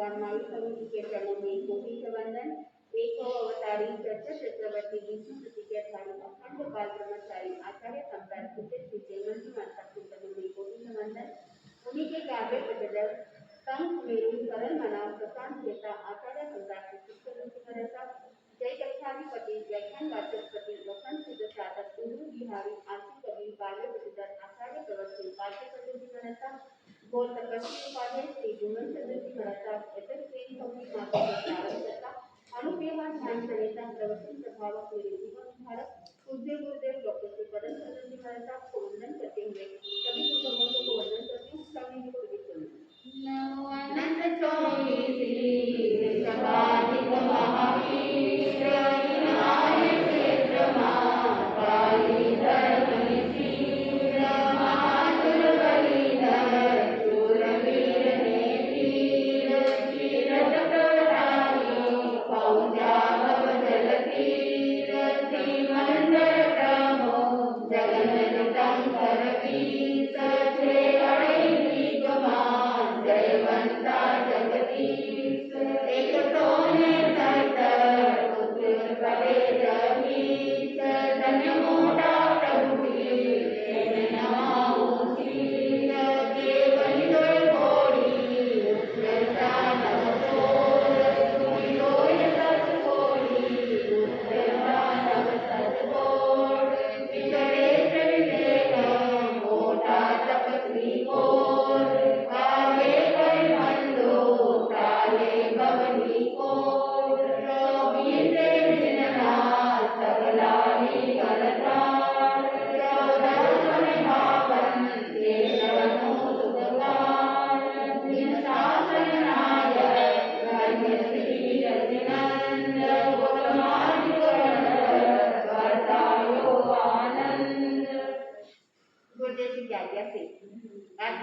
भगवान महावीर के चरणों में कोटि से वंदन। एक अवतारी चक्रवर्ती विष्णु प्रतिज्ञाधारी अखंड काल ब्रह्मचारी आचार्य संप्रदाय श्री जयवंती माता के चरणों में कोटि से वंदन। उन्हीं के काव्य प्रदर्शन तम मेरु सरल मना प्रशांत देता आचार्य संप्रदाय शिष्य जय कक्षाधिपति व्याख्यान वाचस्पति वसंत सिद्ध साधक गुरु बिहारी आदि कवि काव्य प्रदर्शन आचार्य प्रवचन काव्य प्रदर्शन गोल तपस्वी उपाध्याय श्री गुणन चंद्र जी महाराज एसएस प्रेम कवि माता प्रारंभ करता अनुप्रिया ध्यान सहिता प्रवचन प्रभावक मेरे जीवन भारत पूज्य गुरुदेव डॉक्टर श्री पदम चंद्र जी महाराज को वंदन करते हुए सभी गुरुजनों को वंदन करती हूँ। स्वामी जी को विदित करूँ। अनंत चौरी सभाधिक महावीर विनायक क्षेत्र महाकाली धर्मनि शील मातुर बलिधर शूरवीर नेत्र क्षीरद प्रधानी पौजा भव जल तीर श्रीमंदर प्रभो जगन्नाथ करवीर छेड़ई दिगमान जयवंता जगदीश एक सोने सरदार पुत्र पड़े जगीश धन्य मोटा प्रभु नमाऊं शील केवल दोय घोड़ी उत्तरता नवतोर तुमी दोय सत घोड़ी उत्तरता नव सत घोड़ विचरे चलित मोटा तपस्वी घोर आगे कर बंदो काले भवनी कोट चौबीसे दिन रात सकलानी गलतार चौदह समय भावन केशवनो सुखकार दिन शासन नायक धन्य श्री रतिनंद गौतमादि वर्तायो आनंद। गुरुदेव की आज्ञा से आज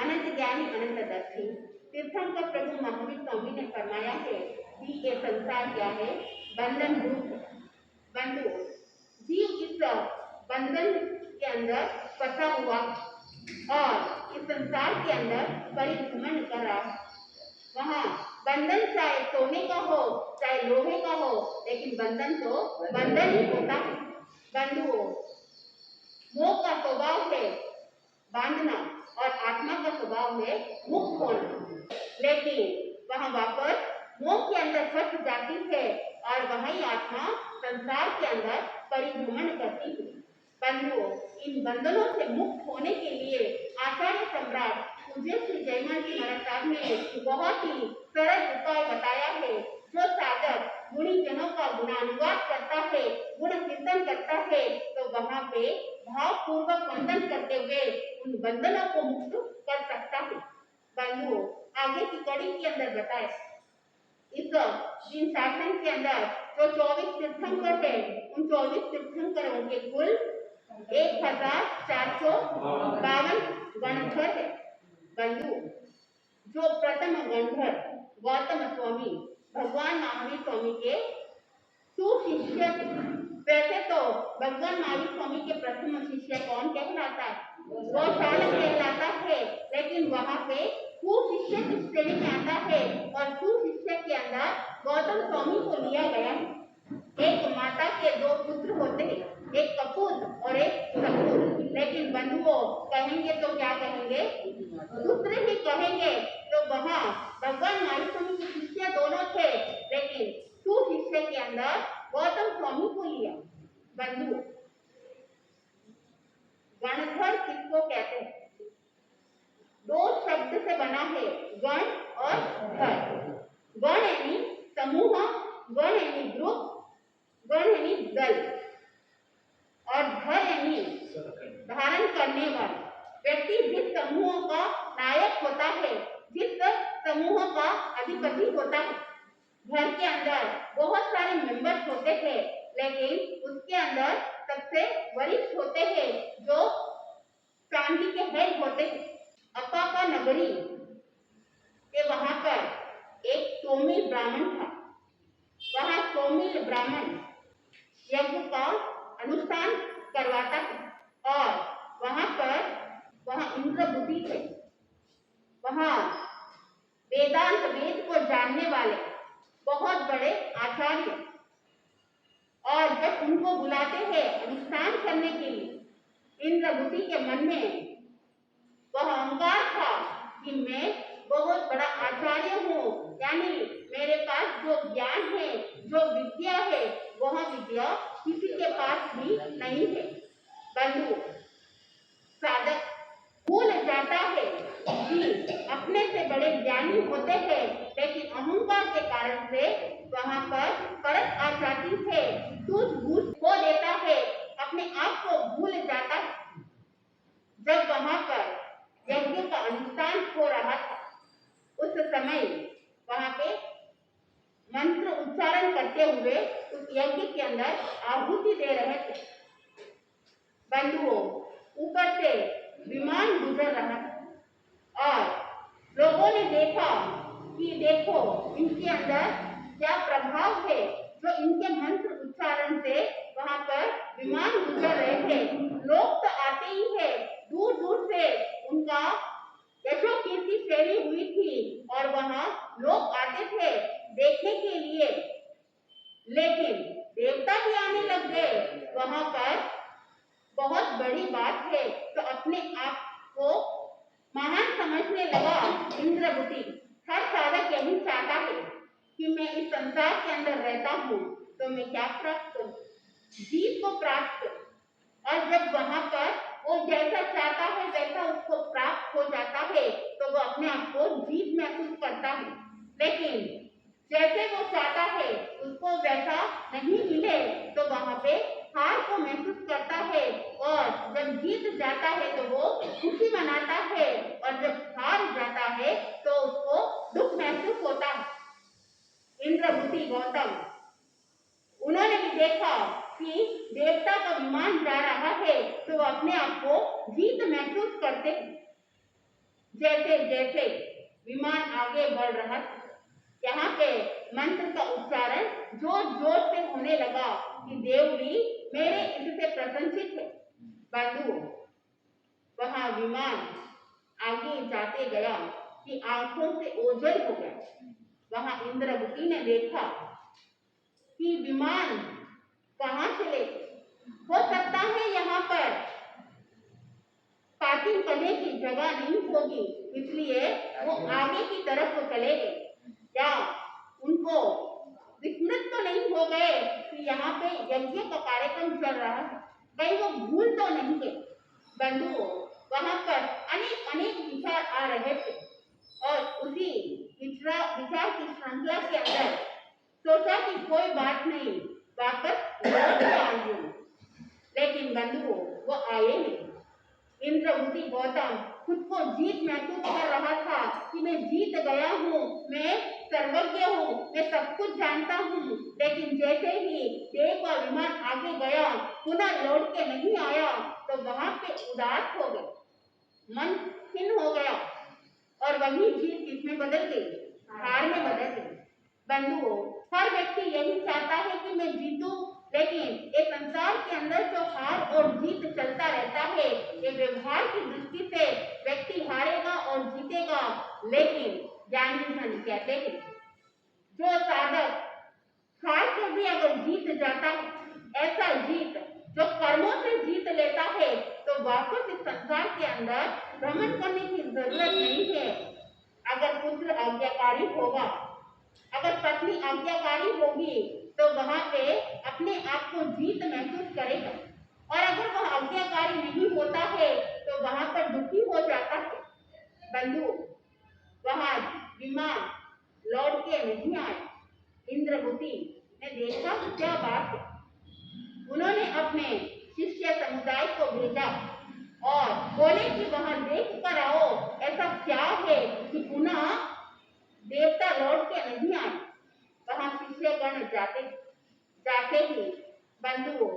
अनंत ज्ञानी अनंत दर्शी तीर्थंकर प्रभु महावीर स्वामी ने फरमाया है कि ये संसार क्या है, बंधन रूप बंधु जीव इस बंधन के अंदर फंसा हुआ और इस संसार के अंदर परिभ्रमण कर रहा है। वहाँ बंधन चाहे सोने का हो चाहे लोहे का हो, लेकिन बंधन तो बंधन ही होता है। बंधुओं, मोह का स्वभाव है बांधना और आत्मा का स्वभाव है मुक्त होना, लेकिन वहाँ वापस मोह के अंदर फंस जाती है और वही आत्मा संसार के अंदर परिभ्रमण करती है। बंधुओं, इन बंधनों से मुक्त होने के लिए आचार्य सम्राट पूज्य श्री जयवंती महाराज साहब ने बहुत ही सरल उपाय बताया है। जो साधक गुणी जनों का गुणानुवाद करता है, गुण कीर्तन करता है, तो वहाँ पे भावपूर्वक वंदन करते हुए उन बंधनों को मुक्त कर सकता है। बंधुओं, आगे की कड़ी के अंदर बताए इस दिन शासन के अंदर जो 24 तीर्थंकर है, उन 24 तीर्थंकरों के कुल 1452 गणधर है। बंधु, जो प्रथम गणधर गौतम स्वामी भगवान महावीर स्वामी के सुशिष्य थे। वैसे तो भगवान महावीर स्वामी के प्रथम शिष्य कौन कहलाता है? गौशालक कहलाता है, लेकिन वहाँ पे सुशिष्य की श्रेणी में आता है और सुशिष्य के अंदर गौतम स्वामी को लिया गया है। एक माता के दो पुत्र होते हैं, एक कपूर और एक सपूर, लेकिन बंधुओं कहेंगे तो क्या कहेंगे? पुत्र ही कहेंगे। तो वहाँ भगवान महावीर स्वामी के शिष्य दोनों थे, लेकिन सुशिष्य के अंदर गौतम स्वामी को लिया। बंधु, गणधर किसको कहते हैं? दो शब्द से बना है, गण और धर। गण यानी समूह, गण यानी ग्रुप, गण यानी दल, और धर यानी धारण करने वाला व्यक्ति। जिस समूह का नायक होता है, जिस समूह का अधिपति होता है, घर के अंदर बहुत सारे मेंबर्स होते हैं, लेकिन उसके अंदर सबसे वरिष्ठ होते हैं जो फैमिली के हेड होते हैं। अपापा नगरी के वहां पर एक सोमी ब्राह्मण था। वहां सोमी ब्राह्मण यज्ञ का अनुष्ठान करवाता है और वहां इंद्र बुद्धि थे। वहां और जब उनको बुलाते हैं अनुष्ठान करने के लिए, इंद्रभूति के मन में वह अहंकार था कि मैं बहुत बड़ा आचार्य हूँ, यानी मेरे पास जो ज्ञान है, जो विद्या है, वह विद्या किसी के पास भी नहीं है। बंधु, साधक भूल जाता है कि अपने से बड़े ज्ञानी होते हैं, लेकिन अहंकार के कारण से वहां पर परत आ जाती है, सूझबूझ खो देता है, अपने आप को भूल जाता है। जब वहां पर यज्ञ का अनुष्ठान हो रहा था, उस समय वहां पे मंत्र उच्चारण करते हुए उस यज्ञ के अंदर आहुति दे रहे थे। बंधुओं, ऊपर से विमान गुजर रहा था और लोगों ने देखा कि देखो इनके अंदर क्या प्रभाव है, जो इनके मंत्र उच्चारण से वहां पर विमान गुजर रहे थे। लोग तो आते ही है, दूर दूर से उनका यशो कीर्ति फैली हुई थी और वहां लोग आते थे देखने के लिए, लेकिन देवता भी आने लग गए। वहां पर बहुत बड़ी बात है तो अपने आप को महान समझने लगा इंद्रभूति। हर साधक यही चाहता है कि मैं इस संसार के अंदर रहता हूँ तो मैं क्या प्राप्त करूँ, जीत को प्राप्त करूँ। और जब वहां पर वो जैसा चाहता है वैसा उसको प्राप्त हो जाता है तो वो अपने आप को जीत महसूस करता है, लेकिन जैसे वो चाहता है उसको वैसा नहीं मिले तो वहां पे हार को महसूस करता है, और जब जीत जाता है तो वो खुशी मनाता है, और जब हार जाता है तो उसको दुख महसूस होता है। इंद्रभूति गौतम, उन्होंने भी देखा कि देवता का विमान जा रहा है तो वो अपने आप को जीत महसूस करते। जैसे जैसे विमान आगे बढ़ रहा था, यहाँ पे मंत्र का उच्चारण जोर जोर से होने लगा कि देव भी मेरे इससे प्रशंसित है। बंधु, वहां विमान आगे जाते गया कि आंखों से ओझल हो गया। वहां इंद्रभूति ने देखा कि विमान कहाँ चले, हो सकता है यहाँ पर पार्किंग करने की जगह नहीं होगी, इसलिए वो आगे की तरफ को चले गए। क्या उनको विस्मृत तो नहीं हो गए कि यहाँ पे यज्ञ का कार्यक्रम चल रहा है, कहीं वो भूल तो नहीं गए। बंधुओं, वहां पर अनेक अनेक विचार आ रहे थे और उसी विचार की श्रृंखला के अंदर सोचा कि कोई बात नहीं, वापस लौट के आएंगे, लेकिन बंधुओं वो आए नहीं। इंद्रभूति गौतम खुद को जीत महसूस कर रहा था कि मैं जीत गया हूँ, मैं सर्वज्ञ हूँ, मैं सब कुछ जानता हूँ, लेकिन जैसे ही देव का विमान आगे गया, पुनः लौट के नहीं आया तो वहां पे उदास हो गए, मन खिन्न हो गया, और वही जीत किसमें बदल गई, हार में बदल गई। बंधुओं, हर व्यक्ति यही चाहता है कि मैं जीतूं, लेकिन ये संसार के अंदर जो हार और जीत चलता रहता है, ये व्यवहार की दृष्टि से व्यक्ति हारेगा और जीतेगा, लेकिन ज्ञानी जन कहते हैं जो साधक हार के भी अगर जीत जाता है, ऐसा जीत जो कर्मों से जीत लेता है, तो वापस इस संसार के अंदर भ्रमण करने की जरूरत नहीं है। अगर पुत्र आज्ञाकारी होगा, अगर पत्नी आज्ञाकारी होगी तो वहां पे अपने आप को जीत महसूस करेगा, और अगर वह आज्ञाकारी नहीं होता है तो वहां पर दुखी हो जाता है। बंधु, वहां विमान लौट के नहीं आया। इंद्रभूति ने देखा क्या बात है, उन्होंने अपने शिष्य समुदाय को भेजा और बोले कि वहां देख कर आओ ऐसा क्या है कि पुनः देवता लौट के नहीं आए। वहां शिष्यगण जाते ही बंधुओं,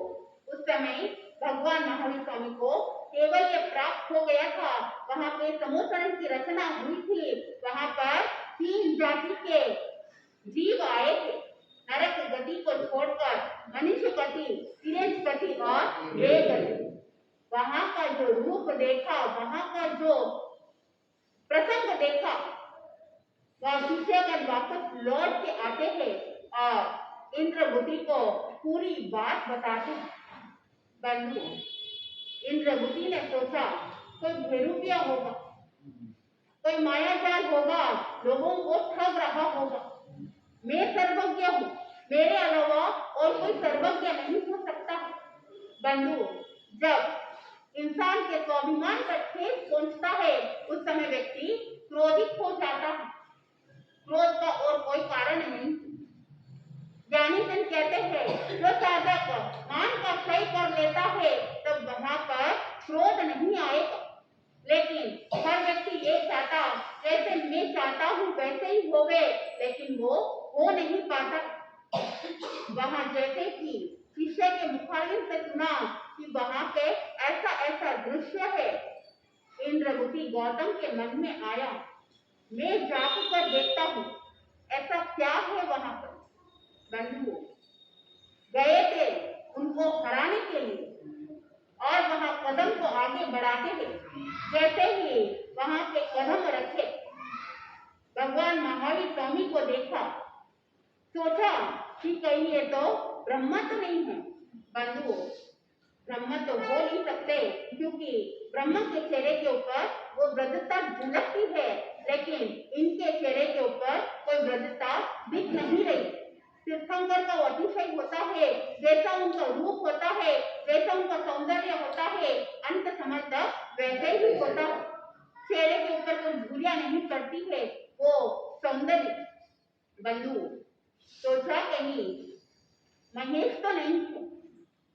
उस समय भगवान महावीर स्वामी को केवल ये प्राप्त हो गया था, वहां पे समोसरण की रचना हुई थी, वहां पर 3 जाति के जीव आए थे, नरक गति को छोड़कर मनुष्य गति, तिर्यक गति और देव गति। वहां का जो रूप देखा, वहां का जो प्रसंग देखा, वह शिष्यगण वापस लौट के आते हैं और इंद्रभूति को पूरी बात बताते हैं। बंधु, इंद्रभूति ने सोचा कोई भेड़ूपिया होगा, कोई मायाजाल होगा, लोगों को ठग रहा होगा। मैं सर्वज्ञ हूँ, मेरे अलावा और कोई सर्वज्ञ नहीं हो सकता। बंधु, जब इंसान के स्वाभिमान पर ठेस पहुंचता है उस समय व्यक्ति क्रोधित हो जाता है। क्रोध का और कोई कारण नहीं। ज्ञानी जन कहते हैं जो साधक मान का क्षय कर लेता है तब वहां पर क्रोध नहीं आएगा। लेकिन हर व्यक्ति ये चाहता, जैसे मैं चाहता हूँ वैसे ही होवे, लेकिन वो हो नहीं पाता। वहां जैसे कि शिष्य के मुखारविंद से सुना कि वहां पे ऐसा ऐसा दृश्य है, इंद्रभूति गौतम के मन में आया, मैं जाकर देखता हूँ ऐसा क्या है वहां पर। बंधु गए थे उनको हराने के लिए और वहां कदम को आगे बढ़ाते थे। जैसे ही वहां पे कदम रखे, भगवान महावीर स्वामी को देखा, सोचा कि कहीं ये तो ब्रह्मा तो नहीं है। बंधु, ब्रह्म तो हो नहीं सकते, क्योंकि ब्रह्म के चेहरे के ऊपर वो वृद्धता झलकती है, लेकिन इनके चेहरे के ऊपर कोई वृद्धता दिख नहीं रही। तीर्थंकर का अतिशय होता है, जैसा उनका रूप होता है, जैसा उनका सौंदर्य होता है, अंत समय तक वैसे ही होता है। चेहरे के ऊपर कोई झुर्रियां नहीं पड़ती है, वो सौंदर्य। बंधु, सोचा कहीं महेश तो नहीं है,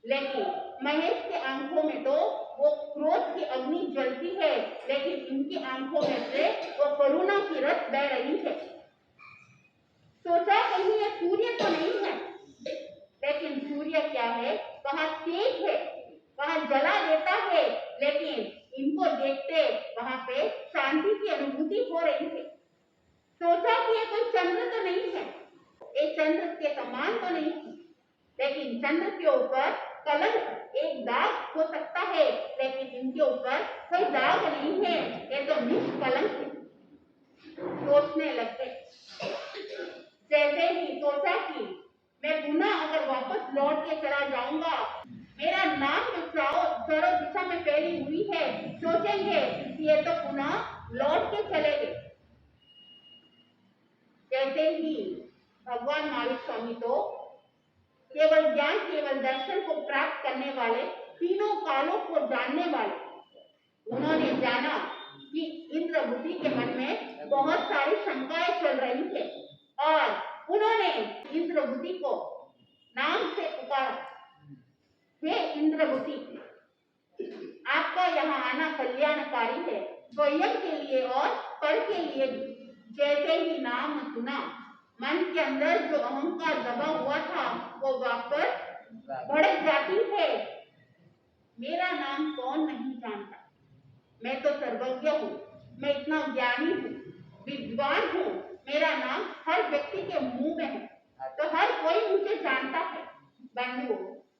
लेकिन महेश के आंखों में तो वो क्रोध की अग्नि जलती है, लेकिन इनकी आंखों में से वो करुणा की रस बह रही है। सोचा कहीं ये सूर्य तो नहीं है, लेकिन सूर्य क्या है, वहां तेज है, वहां जला देता है, लेकिन इनको देखते वहां पे शांति की अनुभूति हो रही है। सोचा कि ये कोई चंद्र तो नहीं है, ये चंद्र के समान तो नहीं है, लेकिन चंद्र के ऊपर कलंक एक दाग हो सकता है, लेकिन इनके ऊपर कोई दाग नहीं है, ये तो निष्कलंक है। सोचने लगते, जैसे ही सोचा कि मैं पुनः अगर वापस लौट के चला जाऊंगा, मेरा नाम जो चारों दिशा में फैली हुई है, सोचेंगे कि ये तो पुनः लौट के चले गए। जैसे ही भगवान महावीर स्वामी तो केवल ज्ञान, केवल दर्शन को प्राप्त करने वाले, तीनों कालों को जानने वाले, उन्होंने जाना कि इंद्रभूति के मन में बहुत सारी शंकाएं चल रही है और उन्होंने इंद्रभूति को नाम से पुकारा, हे इंद्रभूति, आपका यहाँ आना कल्याणकारी है, स्वयं के लिए और पर के लिए भी। जैसे ही नाम सुना, मन के अंदर जो अहंकार दबा हुआ था वो वापस भड़क जाती है। मेरा नाम कौन नहीं जानता, मैं तो सर्वज्ञ हूँ, मैं इतना ज्ञानी हूँ, विद्वान हूँ, मेरा नाम हर व्यक्ति के मुंह में है, तो हर कोई मुझे जानता है। बंधु,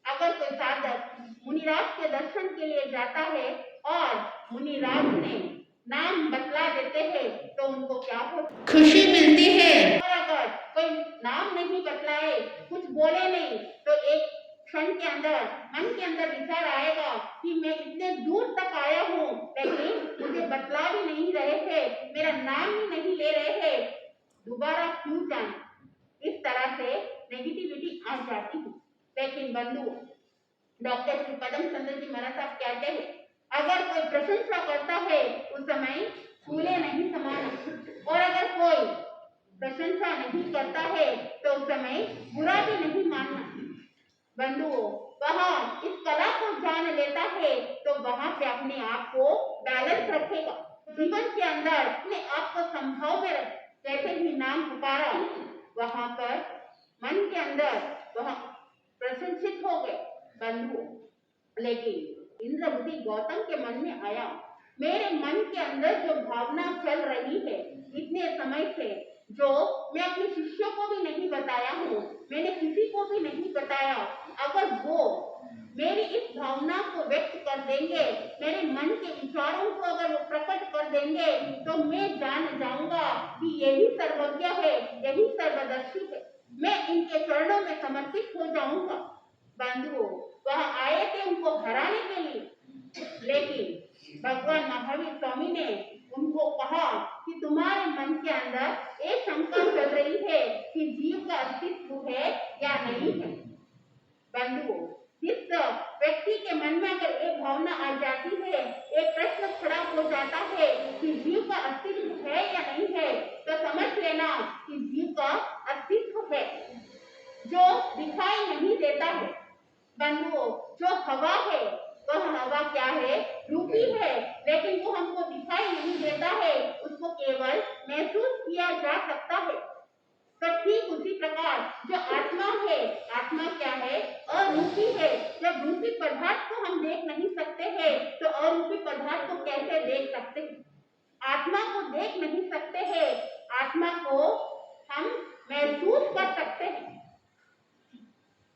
अगर कोई साधक मुनिराज के दर्शन के लिए जाता है और मुनिराज ने नाम बतला देते हैं तो उनको क्या होता है? खुशी मिलती है। और अगर कोई नाम नहीं बतलाए, कुछ बोले नहीं, तो एक क्षण के अंदर मन के अंदर विचार आएगा कि मैं इतने दूर तक आया हूँ, लेकिन मुझे बतला भी नहीं रहे थे, मेरा नाम ही नहीं ले रहे थे, दोबारा क्यों जाना? इस तरह से नेगेटिविटी आ जाती है। लेकिन बंधु, डॉक्टर श्री पदम चंद्र जी महाराज साहब कहते हैं, अगर कोई प्रशंसा करता है उस समय फूले नहीं समाना, और अगर कोई प्रशंसा नहीं करता है तो उस समय बुरा भी नहीं मानना। बंधुओं, वहां इस कला को जान लेता है तो वहां पे अपने आप को बैलेंस रखेगा, जीवन के अंदर अपने आप को संभाव में रख। जैसे ही नाम पुकारा, वहां पर मन के अंदर वह प्रशंसित हो गए। बंधु, लेकिन इंद्रभूति गौतम के मन में आया, मेरे मन के अंदर जो भावना चल रही है इतने समय से, जो मैं अपने शिष्यों को भी नहीं बताया हूँ, मैंने किसी को भी नहीं बताया, अगर वो मेरी इस भावना को व्यक्त कर देंगे, मेरे मन के विचारों को अगर वो प्रकट कर देंगे, तो मैं जान जाऊंगा कि यही सर्वज्ञ है, यही सर्वदर्शी है। मैं इनके चरणों में समर्पित हो जाऊंगा। बंधुओं, वह आए थे उनको हराने के लिए, लेकिन भगवान महावीर स्वामी ने उनको कहा कि तुम्हारे मन के अंदर एक शंका चल रही है कि जीव का अस्तित्व है या नहीं है। बंधुओं, जिस व्यक्ति के मन में अगर एक भावना आ जाती है, एक प्रश्न खड़ा हो जाता है कि जीव का अस्तित्व है या नहीं है, तो समझ लेना कि जीव का अस्तित्व है, जो दिखाई नहीं देता है। बंधुओं, जो हवा है वह हवा क्या है? रूपी है, लेकिन वो हमको दिखाई नहीं देता है, उसको केवल महसूस किया जा सकता है। तो ठीक उसी प्रकार जो आत्मा है, आत्मा क्या है? अरूपी है। जब रूपी पदार्थ को हम देख नहीं सकते हैं, तो अरूपी पदार्थ को कैसे देख सकते हैं? आत्मा को देख नहीं सकते हैं, आत्मा को हम महसूस कर सकते हैं।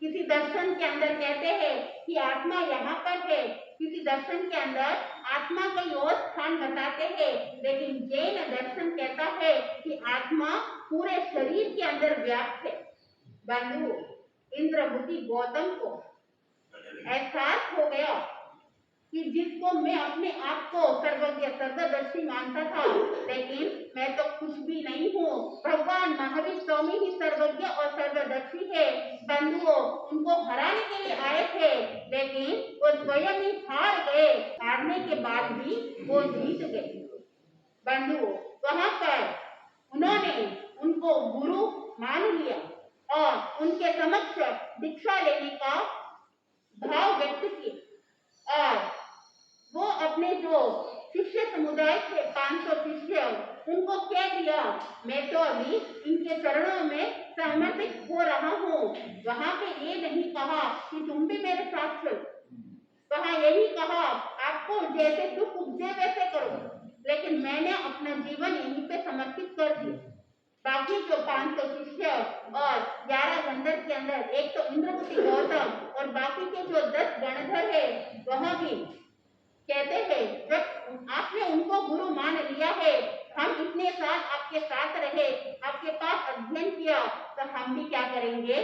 किसी दर्शन के अंदर कहते हैं कि आत्मा यहाँ पर है, किसी दर्शन के अंदर आत्मा कई और स्थान बताते हैं, लेकिन जैन दर्शन कहता है कि आत्मा पूरे शरीर के अंदर व्याप्त है। बंधु, इंद्रभूति गौतम को एहसास हो गया कि जिसको मैं अपने आप को सर्वज्ञ सर्वदर्शी मानता था, लेकिन मैं तो कुछ भी नहीं हूँ। भगवान महावीर स्वामी ही सर्वज्ञ और सर्वदर्शी है। बंधुओं, उनको हराने के लिए आए थे, लेकिन वो स्वयं ही हार गए। हारने के बाद भी वो जीत गए। बंधुओं, वहां पर उन्होंने उनको गुरु मान लिया और उनके समक्ष दीक्षा लेने का भाव व्यक्त किया, और वो अपने जो शिष्य समुदाय थे 500 शिष्य, उनको कह दिया मैं तो अभी इनके चरणों में समर्पित हो रहा हूँ। वहां पे ये नहीं कहा कि तुम भी मेरे साथ चलो, वहां यही कहा आपको जैसे दुख उपजे वैसे करो, लेकिन मैंने अपना जीवन यहीं पे समर्पित कर दिया। बाकी जो 500 शिष्य और 11 गंधर्व के अंदर एक तो इंद्रभूति गौतम और बाकी के जो 10 गणधर है, वह भी कहते हैं जब आपने उनको गुरु मान लिया है, हम इतने साल आपके साथ रहे, आपके पास अध्ययन किया, तो हम भी क्या करेंगे?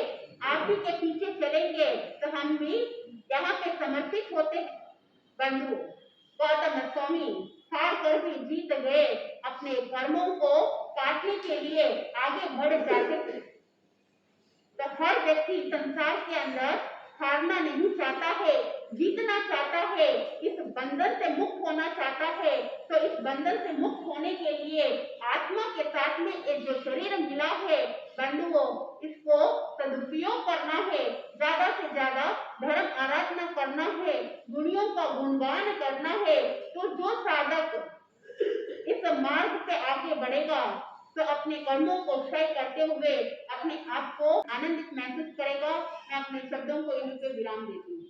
आप ही के पीछे चलेंगे, तो हम भी यहाँ पे समर्पित होते हैं। बंधु, गौतम स्वामी हार कर भी जीत गए, अपने कर्मों को काटने के लिए आगे बढ़ जाते थे। तो हर व्यक्ति संसार के अंदर हारना नहीं चाहता है, जीतना चाहता है, इस बंधन से मुक्त होना चाहता है। तो इस बंधन से मुक्त होने के लिए आत्मा के साथ में एक जो शरीर मिला है, बंधुओं, इसको सदुपयोग करना है, ज्यादा से ज्यादा धर्म आराधना करना है, गुणियों का गुणगान करना है। तो जो साधक इस मार्ग से आगे बढ़ेगा, तो अपने कर्मों को क्षय करते हुए अपने आप को आनंदित महसूस करेगा। मैं अपने शब्दों को यहीं पे विराम देती हूँ।